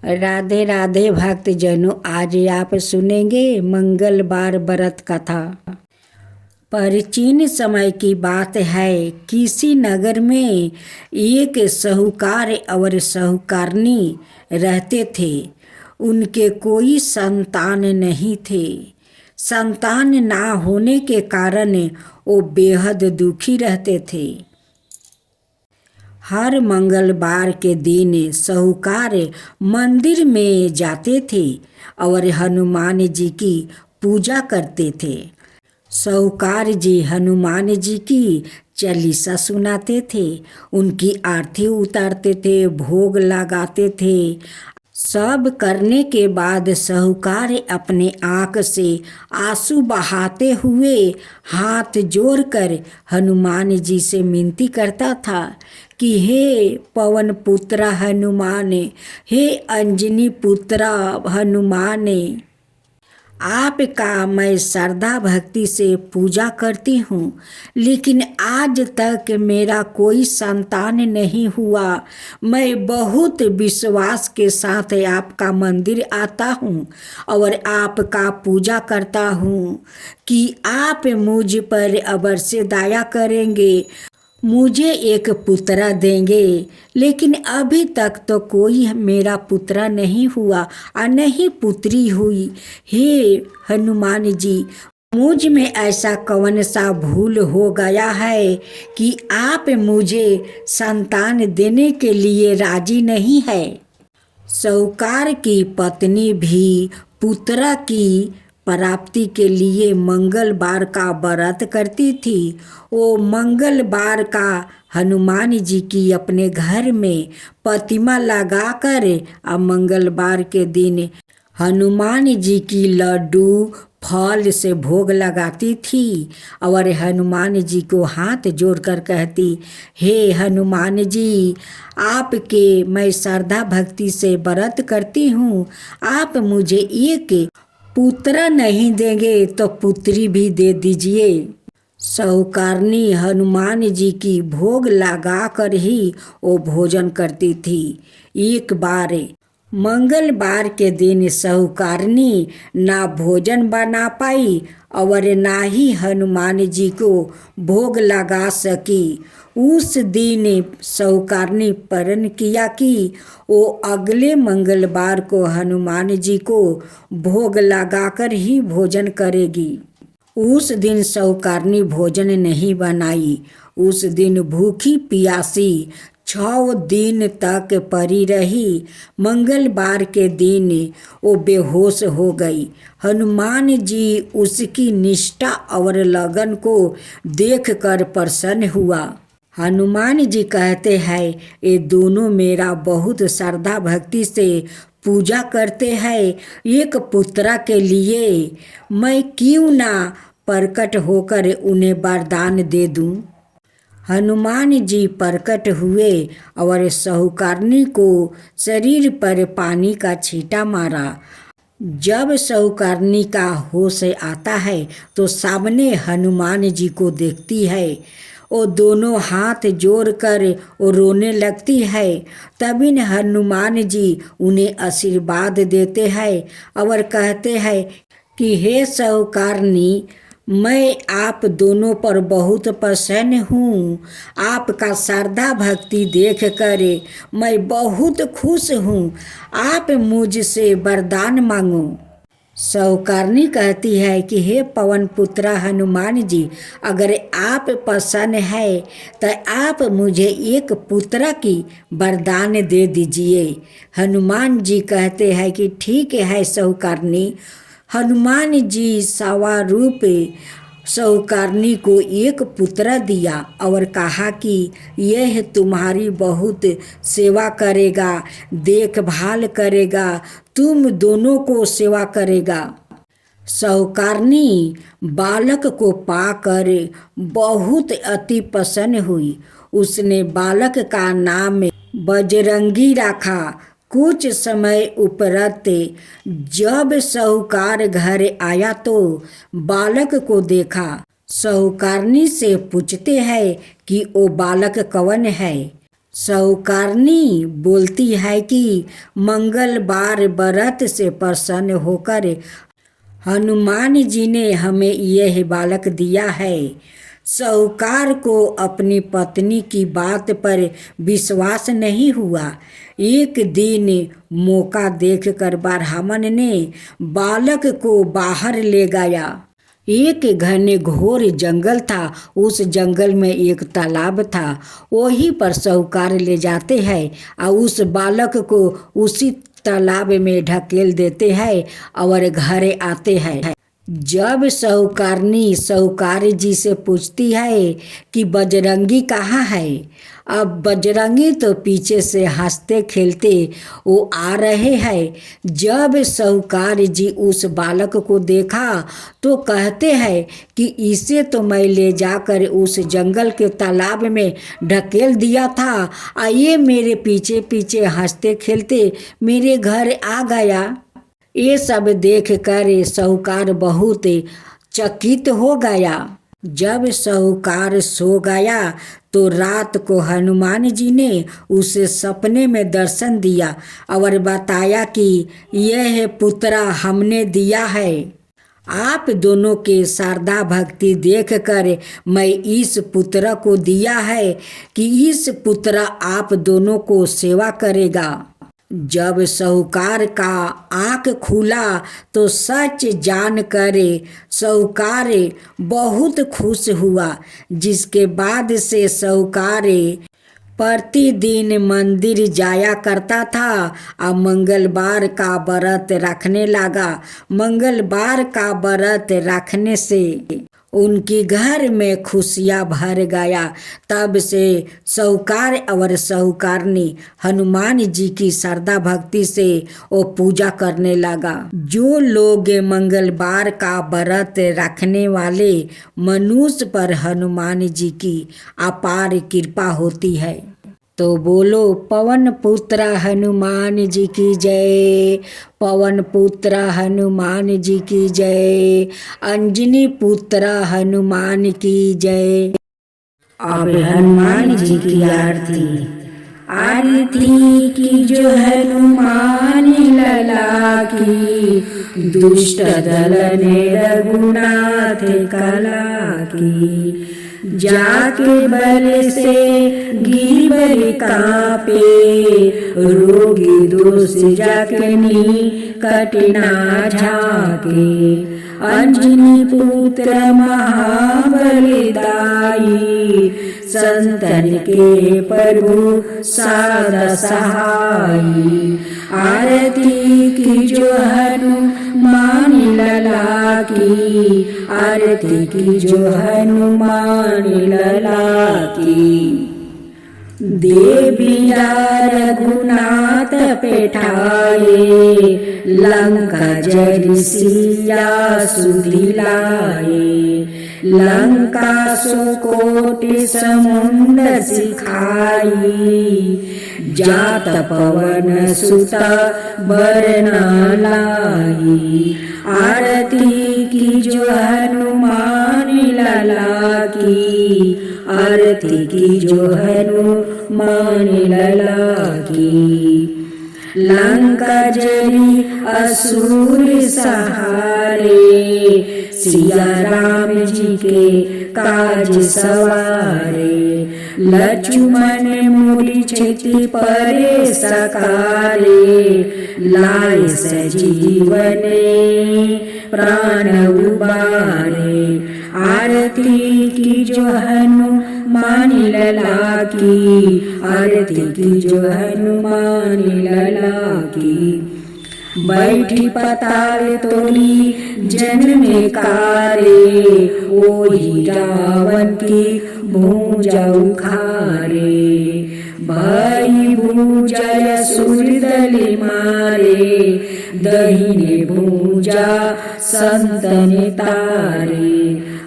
राधे राधे भक्तजनों, आज आप सुनेंगे मंगलवार व्रत कथा। प्राचीन समय की बात है, किसी नगर में एक साहूकार और साहूकारनी रहते थे। उनके कोई संतान नहीं थे। संतान ना होने के कारण वो बेहद दुखी रहते थे। हर मंगलवार के दिन साहूकार मंदिर में जाते थे और हनुमान जी की पूजा करते थे। साहूकार जी हनुमान जी की चालीसा सुनाते थे, उनकी आरती उतारते थे, भोग लगाते थे। सब करने के बाद साहूकार अपने आँख से आंसू बहाते हुए हाथ जोड़कर हनुमान जी से विनती करता था कि हे पवन पुत्र हनुमान, हे अंजनी पुत्र हनुमान, आपका मैं श्रद्धा भक्ति से पूजा करती हूँ, लेकिन आज तक मेरा कोई संतान नहीं हुआ। मैं बहुत विश्वास के साथ आपका मंदिर आता हूँ और आपका पूजा करता हूँ कि आप मुझ पर अवश्य दया करेंगे, मुझे एक पुत्र देंगे। लेकिन अभी तक तो कोई मेरा पुत्र नहीं हुआ और नहीं पुत्री हुई। हे हनुमान जी, मुझ में ऐसा कौन सा भूल हो गया है कि आप मुझे संतान देने के लिए राजी नहीं है। साहूकार की पत्नी भी पुत्र की प्राप्ति के लिए मंगलवार का व्रत करती थी। वो मंगलवार का हनुमान जी की अपने घर में प्रतिमा लगाकर मंगलवार के दिन हनुमान जी की लड्डू फल से भोग लगाती थी और हनुमान जी को हाथ जोड़कर कहती, हे हनुमान जी, आपके मैं श्रद्धा भक्ति से व्रत करती हूँ, आप मुझे एक पुत्र नहीं देंगे तो पुत्री भी दे दीजिए। साहूकारनी हनुमान जी की भोग लगा कर ही वो भोजन करती थी। एक बार मंगलवार के दिन साहूकारनी ना भोजन बना पाई और ना ही हनुमान जी को भोग लगा सकी। उस दिन साहूकारनी प्रण किया कि वो अगले मंगलवार को हनुमान जी को भोग लगाकर ही भोजन करेगी। उस दिन साहूकारनी भोजन नहीं बनाई। उस दिन भूखी प्यासी 6 दिन तक पड़ी रही। मंगलवार के दिन वो बेहोश हो गई। हनुमान जी उसकी निष्ठा और लगन को देखकर प्रसन्न हुआ। हनुमान जी कहते हैं, ये दोनों मेरा बहुत श्रद्धा भक्ति से पूजा करते हैं, एक पुत्र के लिए मैं क्यों ना प्रकट होकर उन्हें वरदान दे दूं। हनुमान जी प्रकट हुए और साहूकारनी को शरीर पर पानी का छींटा मारा। जब साहूकारनी का होश आता है तो सामने हनुमान जी को देखती है। वो दोनों हाथ जोड़कर वो रोने लगती है। तभी हनुमान जी उन्हें आशीर्वाद देते हैं और कहते हैं कि हे साहूकारनी, मैं आप दोनों पर बहुत प्रसन्न हूँ। आपका श्रद्धा भक्ति देख कर मैं बहुत खुश हूँ। आप मुझसे वरदान मांगो। साहूकारनी कहती है कि हे पवन पुत्र हनुमान जी, अगर आप प्रसन्न है तो आप मुझे एक पुत्र की वरदान दे दीजिए। हनुमान जी कहते हैं कि ठीक है साहूकारनी। हनुमान जी सवा रूप साहूकारनी को एक पुत्र दिया और कहा कि यह तुम्हारी बहुत सेवा करेगा, देखभाल करेगा, तुम दोनों को सेवा करेगा। साहूकारनी बालक को पाकर बहुत अति प्रसन्न हुई। उसने बालक का नाम बजरंगी रखा। कुछ समय उपरांत जब साहूकार घर आया तो बालक को देखा। साहूकारनी से पूछते हैं कि वो बालक कौन है। सौकारनी बोलती है कि मंगलवार व्रत से प्रसन्न होकर हनुमान जी ने हमें यह बालक दिया है। साहूकार को अपनी पत्नी की बात पर विश्वास नहीं हुआ। एक दिन मौका देखकर ब्राह्मण ने बालक को बाहर ले गया। एक घने घोर जंगल था। उस जंगल में एक तालाब था। वहीं पर साहूकार ले जाते हैं और उस बालक को उसी तालाब में ढकेल देते हैं और घर आते हैं। जब साहूकारनी साहूकार जी से पूछती है कि बजरंगी कहाँ है, अब बजरंगी तो पीछे से हंसते खेलते वो आ रहे हैं। जब साहूकार जी उस बालक को देखा तो कहते हैं कि इसे तो मैं ले जाकर उस जंगल के तालाब में ढकेल दिया था और ये मेरे पीछे पीछे हंसते खेलते मेरे घर आ गया। ये सब देख कर साहूकार बहुत चकित हो गया। जब साहूकार सो गया तो रात को हनुमान जी ने उसे सपने में दर्शन दिया और बताया कि यह पुत्र हमने दिया है। आप दोनों के शारदा भक्ति देखकर मैं इस पुत्र को दिया है कि इस पुत्र आप दोनों को सेवा करेगा। जब साहूकार का आँख खुला तो सच जान कर साहूकार बहुत खुश हुआ। जिसके बाद से साहूकार प्रतिदिन मंदिर जाया करता था और मंगलवार का व्रत रखने लगा। मंगलवार का व्रत रखने से उनकी घर में खुशियाँ भर गया। तब से साहूकार और साहूकारनी हनुमान जी की श्रद्धा भक्ति से वो पूजा करने लगा। जो लोग मंगलवार का व्रत रखने वाले मनुष्य पर हनुमान जी की अपार कृपा होती है। तो बोलो पवन पुत्र हनुमान जी की जय, पवन पुत्र हनुमान जी की जय, अंजनी पुत्र हनुमान की जय। अब हनुमान जी की आरती। आरती की जो हनुमान लला की, दुष्ट दल ने रघुनाथ कला की। जाके बल से गिरबर कापे, रोगी दोष जाकनी कटना झाके। अंजनी पुत्र महाबलदाई, संतन के प्रभु सादा सहाई। आरती की जो हनुमान लला की, आरती की जो हनुमान लला की। देविया रघुनाथ पेठाए, लंका जरि सिया सुदिलाए। लंका सुकोटि समुद्र सिखाई, जात पवन सुत बरना लाई। आरती की जो हनुमान लला की, आरती की जो हनुमान लला की। लंका जरी असुर सहारे, सिया राम जी के काज सवारे। लक्ष्मण मूल क्षति परे सकारे, लाए सजीवने प्राण उबारे। आरती की जो हनुमान लला की, आरती की जो हनुमान लला की। बैठी पताल तोली जन्मे कारे, ओही रावण की भुजा उखारे। भाई भुजा सुर दल मारे, दहिने भुजा संतन तारे।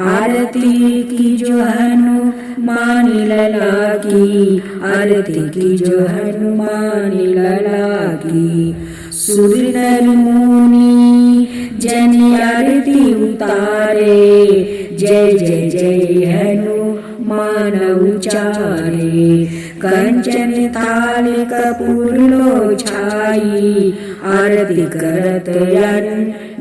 आरती की जो हनुमान लला की, आरती की जो हनुमान लला की। सुर नर मुनि जन आरती उतारे, जय जय जय हनुमान मान उचारे। कंचन थाल कपूर लो छाई, आरती करत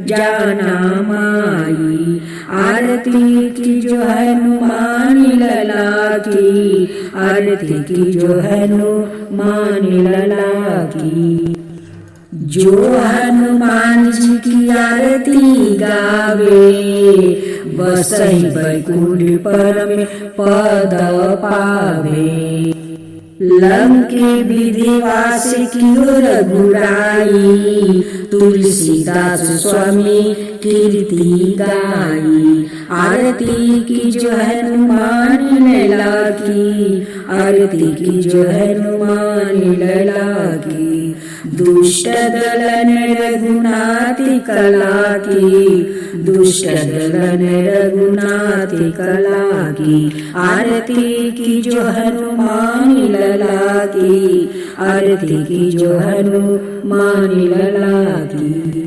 जाना माई। आरती की जो हनुमान लला की, आरती की जो हनुमान लला की। जो हनुमान जी की आरती गावे, बसहि बैकुंठ परम पद पावे। लंके विधिवास की रघुराई, तुलसीदास स्वामी कीर्ति गाई। आरती की जो हनुमान लला की, आरती की जो हनुमान लला की। दुष्ट दलन रघुनाथ कला की, दुष्ट दलन रघुनाथ कला की। आरती की जो हनुमान लला की, आरती की जो हनुमान लला की।